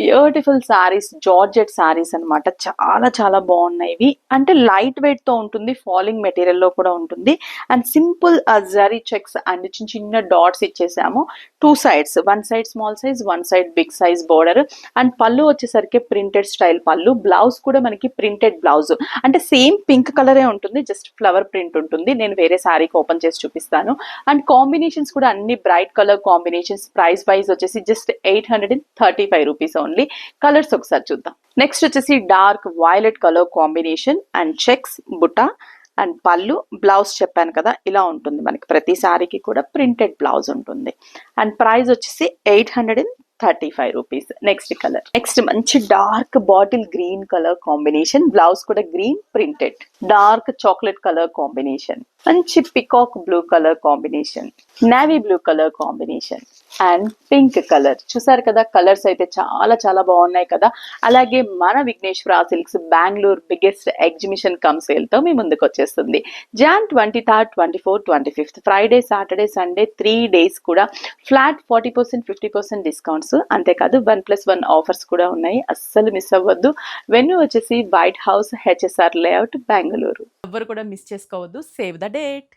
Beautiful saris, georgette saris అన్నమాట. చాలా చాలా బాగున్నాయి ఇవి. అంటే లైట్ వెయిట్ తో ఉంటుంది, ఫాలింగ్ మెటీరియల్ లో కూడా ఉంటుంది. And simple zari checks and చిన్న చిన్న డాట్స్ ఇచ్చేసాము. Two sides, one side small size, one side big size border. And పళ్ళు వచ్చేసరికి ప్రింటెడ్ స్టైల్ పళ్ళు. బ్లౌజ్ కూడా మనకి ప్రింటెడ్ బ్లౌజ్, అంటే సేమ్ పింక్ కలరే ఉంటుంది, జస్ట్ ఫ్లవర్ ప్రింట్ ఉంటుంది. నేను వేరే శారీకి ఓపెన్ చేసి చూపిస్తాను. అండ్ కాంబినేషన్స్ కూడా అన్ని bright colour combinations. Price wise వచ్చేసి జస్ట్ 835 రూపీస్ ఓన్లీ. కలర్స్ ఒకసారి చూద్దాం. నెక్స్ట్ వచ్చేసి dark violet colour combination and checks బుట్ట అండ్ పళ్ళు. బ్లౌజ్ చెప్పాను కదా ఇలా ఉంటుంది మనకి. ప్రతి సారీకి కూడా ప్రింటెడ్ బ్లౌజ్ ఉంటుంది. అండ్ ప్రైస్ వచ్చేసి 835 రూపీస్. నెక్స్ట్ కలర్, నెక్స్ట్ మంచి dark bottle green colour combination. Blouse కూడా green printed. Dark chocolate colour combination, మంచి peacock blue colour combination, navy blue colour combination and pink colour. చూసారు కదా, colours అయితే చాలా చాలా బాగున్నాయి కదా. అలాగే మన Vighneshwara Silks Bengaluru biggest exhibition cum sale తో మీ ముందుకు వచ్చేస్తుంది. Jan 23rd, 24th, 25th, Friday, Saturday, Sunday 3 days కూడా ఫ్లాట్ 40%, 50% డిస్కౌంట్స్. అంతేకాదు 1+1 ఆఫర్స్ కూడా ఉన్నాయి. అస్సలు మిస్ అవ్వద్దు. వెన్యూ వచ్చేసి white house, HSR layout, Bengaluru. ఎవ్వరు కూడా మిస్ చేసుకోవద్దు. Save the date.